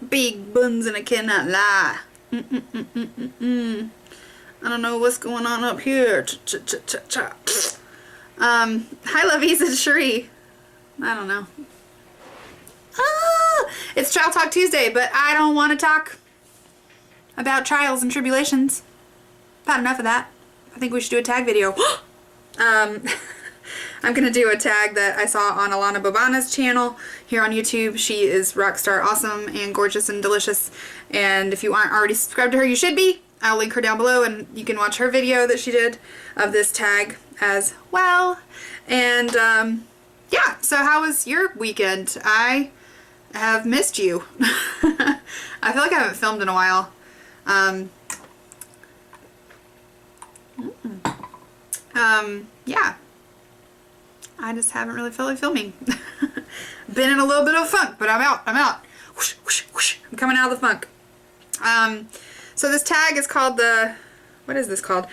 Big buns and I cannot lie. I don't know what's going on up here. Hi Lovies and Cherie. I don't know. It's Trial Talk Tuesday, but I don't want to talk about trials and tribulations. About enough of that. I think we should do a tag video. I'm going to do a tag that I saw on Alanna Bobana's channel here on YouTube. She is rockstar awesome and gorgeous and delicious. And if you aren't already subscribed to her, you should be. I'll link her down below and you can watch her video that she did of this tag as well. And yeah, so how was your weekend? I have missed you. I feel like I haven't filmed in a while. Yeah. I just haven't really felt like filming. Been in a little bit of a funk, but I'm out. Whoosh, whoosh, whoosh. I'm coming out of the funk. So this tag is called what is this called?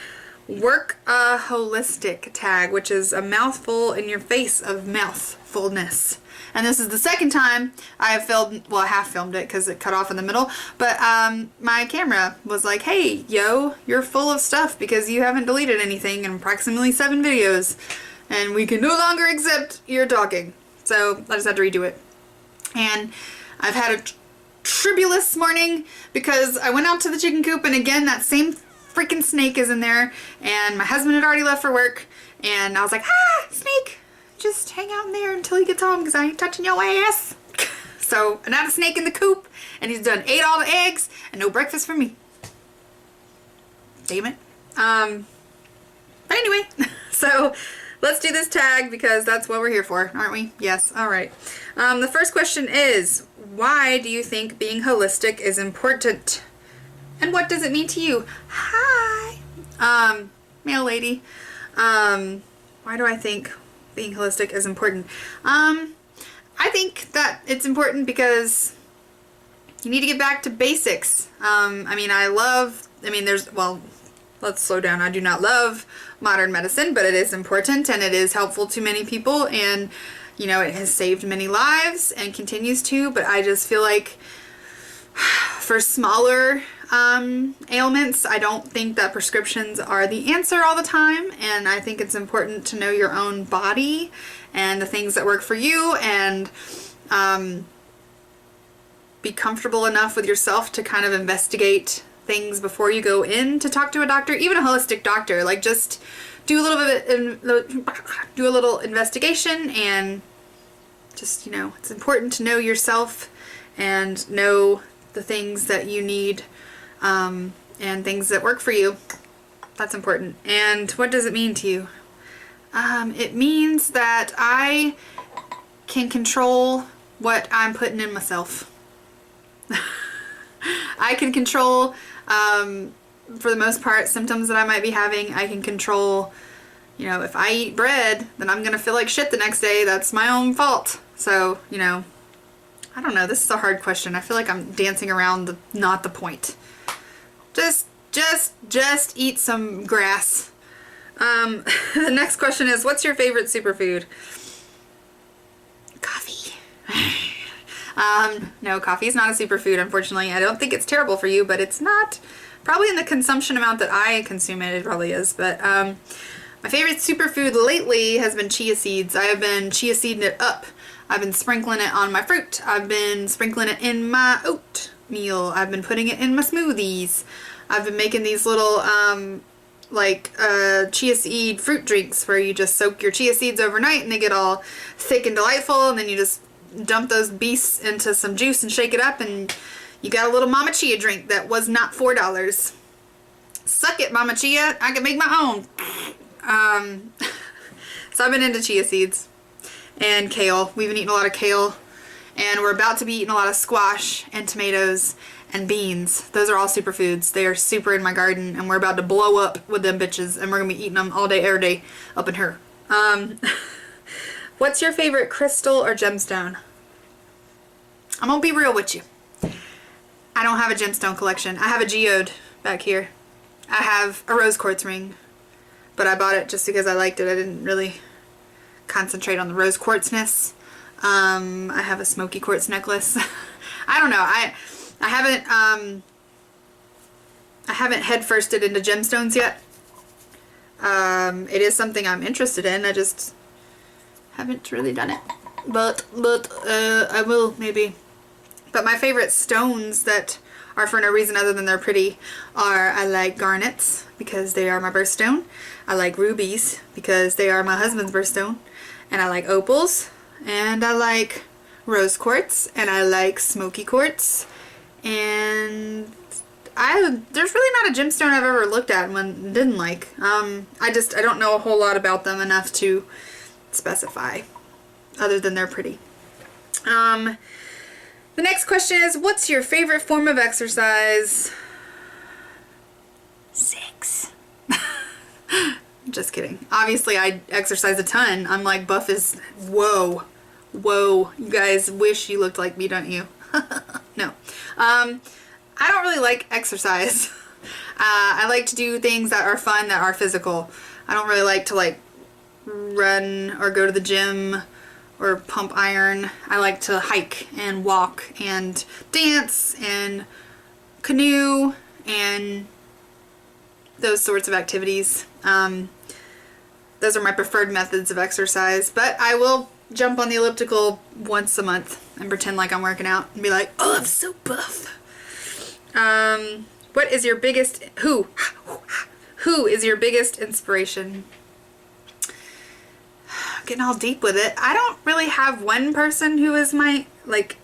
Work a Holistic tag, which is a mouthful in your face of mouthfulness. And this is the second time I have filmed, well I have filmed it because it cut off in the middle, but my camera was like, hey yo, you're full of stuff because you haven't deleted anything in approximately 7 videos. And we can no longer accept your talking. So I just had to redo it. And I've had a tribulous morning because I went out to the chicken coop and again that same freaking snake is in there. And my husband had already left for work. And I was like, snake, just hang out in there until he gets home because I ain't touching your ass. So I had a snake in the coop and he's ate all the eggs and no breakfast for me. Damn it. But anyway, so let's do this tag because that's what we're here for, aren't we? Yes, alright. The first question is, why do you think being holistic is important? And what does it mean to you? Hi! Male lady. Why do I think being holistic is important? I think that it's important because you need to get back to basics. Let's slow down. I do not love modern medicine, but it is important and it is helpful to many people and, you know, it has saved many lives and continues to, but I just feel like for smaller ailments, I don't think that prescriptions are the answer all the time, and I think it's important to know your own body and the things that work for you and be comfortable enough with yourself to kind of investigate things before you go in to talk to a doctor, even a holistic doctor. Like, just do a little investigation and just, you know, it's important to know yourself and know the things that you need and things that work for you. That's important. And what does it mean to you? It means that I can control what I'm putting in myself. I can control, for the most part, symptoms that I might be having. I can control, you know, if I eat bread, then I'm gonna feel like shit the next day. That's my own fault. So, you know, I don't know. This is a hard question. I feel like I'm dancing around not the point. Just eat some grass. The next question is, what's your favorite superfood? Coffee. No, coffee is not a superfood, unfortunately. I don't think it's terrible for you, but it's not. Probably in the consumption amount that I consume it probably is. But my favorite superfood lately has been chia seeds. I have been chia seeding it up. I've been sprinkling it on my fruit. I've been sprinkling it in my oatmeal. I've been putting it in my smoothies. I've been making these little chia seed fruit drinks where you just soak your chia seeds overnight and they get all thick and delightful, and then you just dump those beasts into some juice and shake it up and you got a little Mama Chia drink that was not $4. Suck it, Mama Chia. I can make my own. So I've been into chia seeds and kale. We've been eating a lot of kale, and we're about to be eating a lot of squash and tomatoes and beans. Those are all superfoods. They are super in my garden, and we're about to blow up with them bitches, and we're gonna be eating them all day, every day up in here. What's your favorite crystal or gemstone? I'm gonna be real with you. I don't have a gemstone collection. I have a geode back here. I have a rose quartz ring, but I bought it just because I liked it. I didn't really concentrate on the rose quartzness. I have a smoky quartz necklace. I don't know. I haven't head firsted into gemstones yet. It is something I'm interested in. I just haven't really done it. But I will maybe. But my favorite stones that are for no reason other than they're pretty are, I like garnets because they are my birthstone. I like rubies because they are my husband's birthstone. And I like opals. And I like rose quartz. And I like smoky quartz. And there's really not a gemstone I've ever looked at and didn't like. I don't know a whole lot about them enough to specify, other than they're pretty. The next question is, what's your favorite form of exercise? Sex. Just kidding. Obviously, I exercise a ton. I'm like buff as, whoa. You guys wish you looked like me, don't you? No. I don't really like exercise. I like to do things that are fun, that are physical. I don't really like to like run or go to the gym or pump iron. I like to hike and walk and dance and canoe and those sorts of activities. Those are my preferred methods of exercise, but I will jump on the elliptical once a month and pretend like I'm working out and be like, oh, I'm so buff. What is your biggest, who is your biggest inspiration? Getting all deep with it. I don't really have one person who is my, like,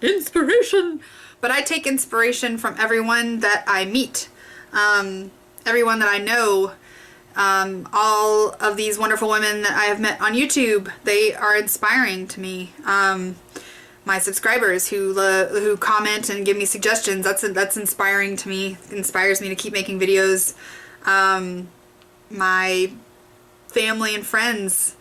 inspiration, but I take inspiration from everyone that I meet. Everyone that I know, all of these wonderful women that I have met on YouTube, they are inspiring to me. My subscribers who comment and give me suggestions, that's inspiring to me. It inspires me to keep making videos. My family and friends,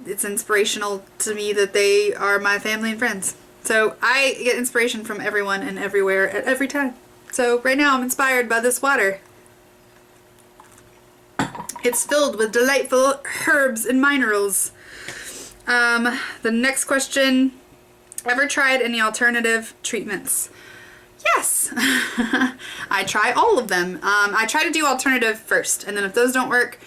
it's inspirational to me that they are my family and friends. So I get inspiration from everyone and everywhere at every time. So right now I'm inspired by this water. It's filled with delightful herbs and minerals. The next question. Ever tried any alternative treatments? Yes. I try all of them. I try to do alternative first, and then if those don't work,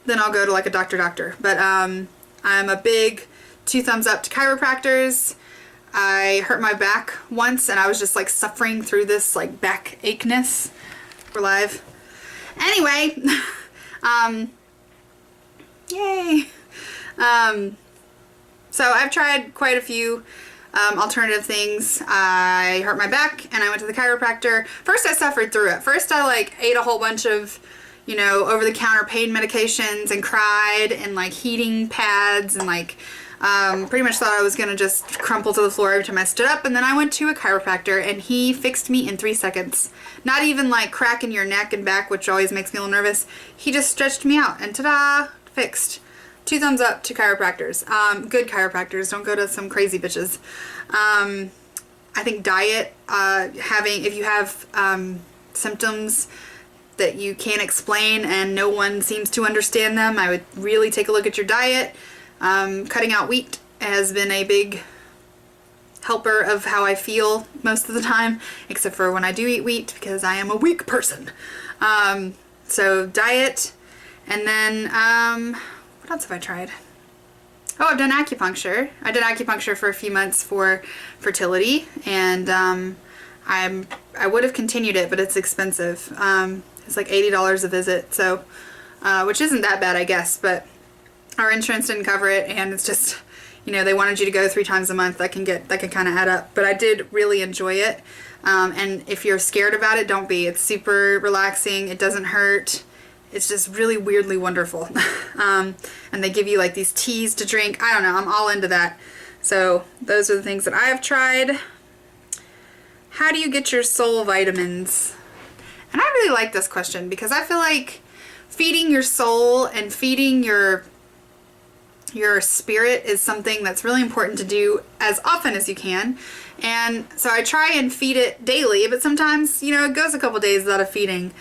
then I'll go to like a doctor. But I'm a big 2 thumbs up to chiropractors. I hurt my back once, and I was just like suffering through this like back acheness. We're live. Anyway, yay. So I've tried quite a few alternative things. I hurt my back and I went to the chiropractor. First I suffered through it. First I like ate a whole bunch of, you know, over-the-counter pain medications and cried and like heating pads and like pretty much thought I was gonna just crumple to the floor every time I stood up. And then I went to a chiropractor and he fixed me in 3 seconds. Not even like cracking your neck and back, which always makes me a little nervous. He just stretched me out and ta-da, fixed. 2 thumbs up to chiropractors. Good chiropractors. Don't go to some crazy bitches. I think diet, if you have symptoms that you can't explain and no one seems to understand them, I would really take a look at your diet. Cutting out wheat has been a big helper of how I feel most of the time, except for when I do eat wheat because I am a weak person. So diet, and then what else have I tried? Oh, I've done acupuncture. I did acupuncture for a few months for fertility, and I would have continued it, but it's expensive. It's like $80 a visit, so which isn't that bad, I guess, but our insurance didn't cover it, and it's just, you know, they wanted you to go 3 times a month. That can kind of add up, but I did really enjoy it. And if you're scared about it, don't be. It's super relaxing. It doesn't hurt. It's just really weirdly wonderful. And they give you like these teas to drink. I don't know. I'm all into that. So those are the things that I've tried. How do you get your soul vitamins? And I really like this question because I feel like feeding your soul and feeding your your spirit is something that's really important to do as often as you can. And so I try and feed it daily, but sometimes, you know, it goes a couple days without a feeding.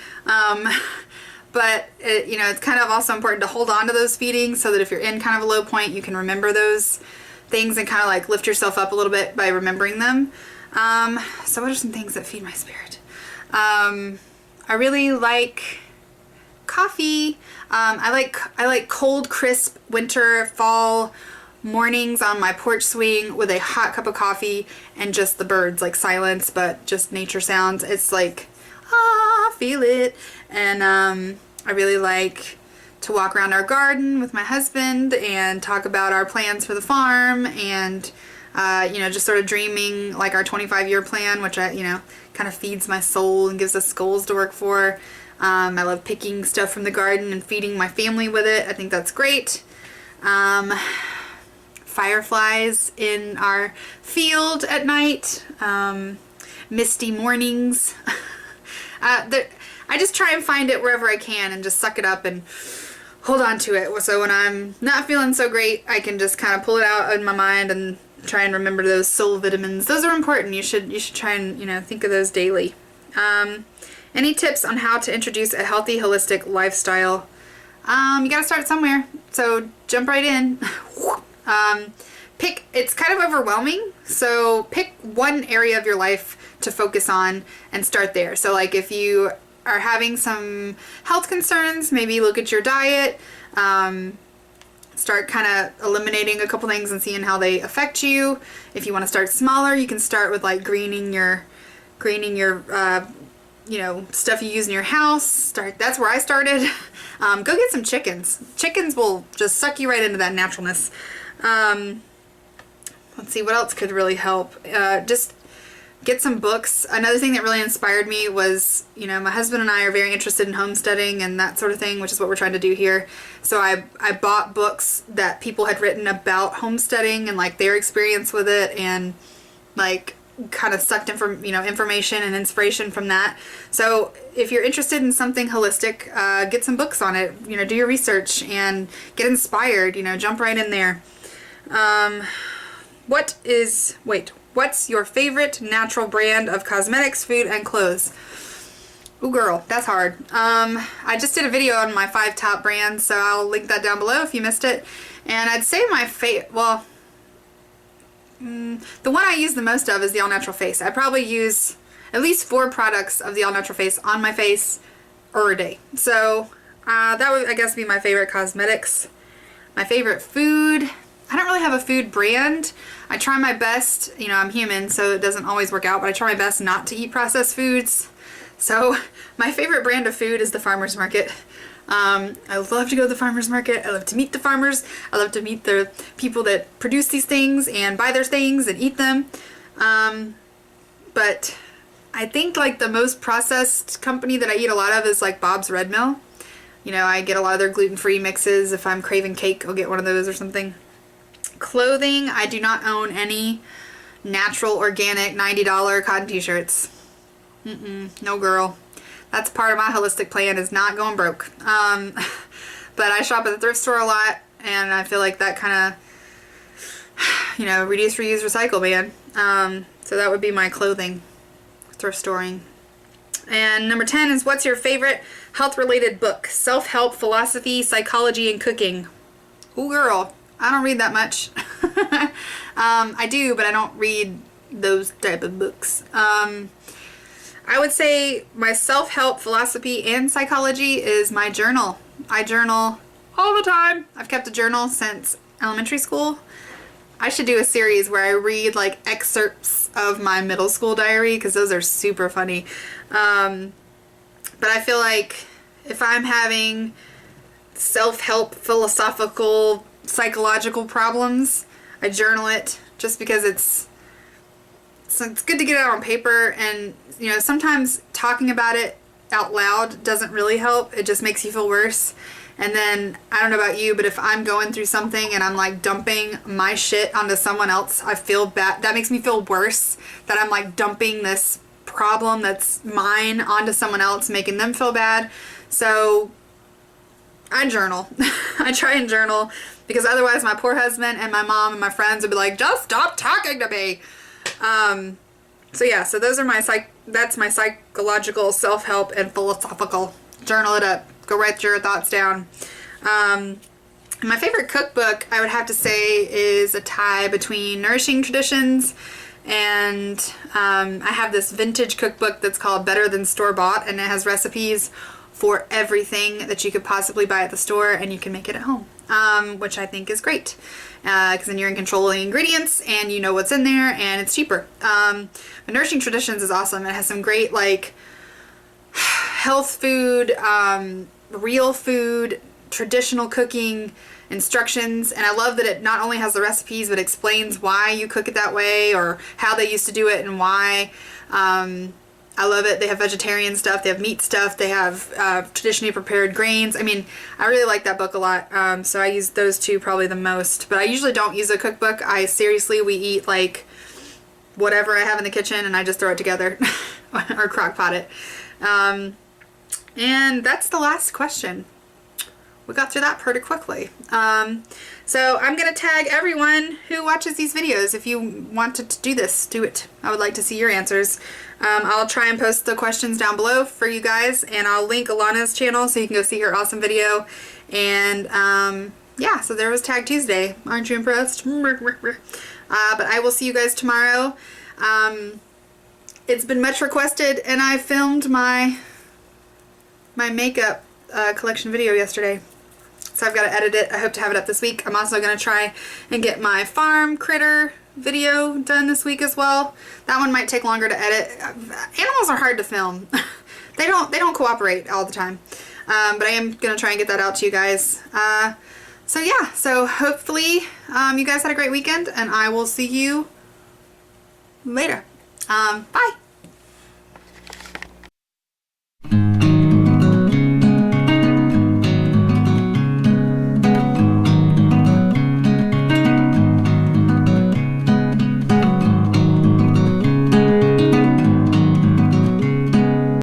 But you know, it's kind of also important to hold on to those feedings so that if you're in kind of a low point, you can remember those things and kind of like lift yourself up a little bit by remembering them. So what are some things that feed my spirit? I really like coffee. I like cold, crisp winter, fall mornings on my porch swing with a hot cup of coffee and just the birds, like silence, but just nature sounds. It's like, feel it. And I really like to walk around our garden with my husband and talk about our plans for the farm and you know, just sort of dreaming like our 25-year plan, which you know, kind of feeds my soul and gives us goals to work for. I love picking stuff from the garden and feeding my family with it. I think that's great. Fireflies in our field at night. Misty mornings. I just try and find it wherever I can and just suck it up and hold on to it. So when I'm not feeling so great, I can just kind of pull it out in my mind and try and remember those soul vitamins. Those are important. You should try and, you know, think of those daily. Any tips on how to introduce a healthy, holistic lifestyle? You gotta start somewhere. So jump right in. It's kind of overwhelming. So pick one area of your life to focus on and start there. So like if you are having some health concerns, maybe look at your diet, start kind of eliminating a couple things and seeing how they affect you. If you want to start smaller, you can start with like greening your you know, stuff you use in your house. That's where I started. Go get some chickens. Chickens will just suck you right into that naturalness. Let's see, what else could really help? Just get some books. Another thing that really inspired me was, you know, my husband and I are very interested in homesteading and that sort of thing, which is what we're trying to do here. So I bought books that people had written about homesteading and like their experience with it, and like kind of sucked information and inspiration from that. So if you're interested in something holistic, get some books on it, you know, do your research and get inspired, you know, jump right in there. What's your favorite natural brand of cosmetics, food, and clothes? Ooh, girl, that's hard. I just did a video on my 5 top brands, so I'll link that down below if you missed it. And I'd say my the one I use the most of is the All Natural Face. I probably use at least 4 products of the All Natural Face on my face a day. So that would, I guess, be my favorite cosmetics. My favorite food, I don't really have a food brand. I try my best, you know, I'm human, so it doesn't always work out, but I try my best not to eat processed foods. So my favorite brand of food is the farmer's market. I love to go to the farmer's market. I love to meet the farmers. I love to meet the people that produce these things and buy their things and eat them. But I think like the most processed company that I eat a lot of is like Bob's Red Mill. You know, I get a lot of their gluten-free mixes. If I'm craving cake, I'll get one of those or something. Clothing, I do not own any natural, organic, $90 cotton t-shirts. No girl. That's part of my holistic plan, is not going broke. But I shop at the thrift store a lot, and I feel like that kind of, you know, reduce, reuse, recycle, man. So that would be my clothing, thrift storing. And number 10 is, what's your favorite health-related book? Self-help, philosophy, psychology, and cooking. Ooh, girl. I don't read that much. I do, but I don't read those type of books. I would say my self-help, philosophy, and psychology is my journal. I journal all the time. I've kept a journal since elementary school. I should do a series where I read like excerpts of my middle school diary, because those are super funny. But I feel like if I'm having self-help, philosophical, psychological problems, I journal it, just because it's good to get it out on paper. And you know, sometimes talking about it out loud doesn't really help. It just makes you feel worse. And then, I don't know about you, but if I'm going through something and I'm like dumping my shit onto someone else, I feel bad. That makes me feel worse, that I'm like dumping this problem that's mine onto someone else, making them feel bad. So I journal. I try and journal because otherwise my poor husband and my mom and my friends would be like, just stop talking to me. So yeah, so those are that's my psychological, self-help, and philosophical. Journal it up. Go write your thoughts down. My favorite cookbook, I would have to say, is a tie between Nourishing Traditions and I have this vintage cookbook that's called Better Than Store Bought, and it has recipes for everything that you could possibly buy at the store, and you can make it at home, which I think is great, because then you're in control of the ingredients and you know what's in there, and it's cheaper. But Nourishing Traditions is awesome. It has some great like health food, real food, traditional cooking instructions, and I love that it not only has the recipes but explains why you cook it that way or how they used to do it and why. I love it. They have vegetarian stuff, they have meat stuff, they have traditionally prepared grains. I mean, I really like that book a lot, so I use those two probably the most, but I usually don't use a cookbook. We eat like whatever I have in the kitchen and I just throw it together or crock pot it. And that's the last question. We got through that pretty quickly. So I'm going to tag everyone who watches these videos. If you wanted to do this, do it. I would like to see your answers. I'll try and post the questions down below for you guys, and I'll link Alanna's channel so you can go see her awesome video. And yeah, so there was Tag Tuesday. Aren't you impressed? But I will see you guys tomorrow. It's been much requested, and I filmed my makeup collection video yesterday. So I've got to edit it. I hope to have it up this week. I'm also going to try and get my farm critter video done this week as well. That one might take longer to edit. Animals are hard to film. They don't cooperate all the time. But I am going to try and get that out to you guys. So yeah, so hopefully you guys had a great weekend, and I will see you later. Bye.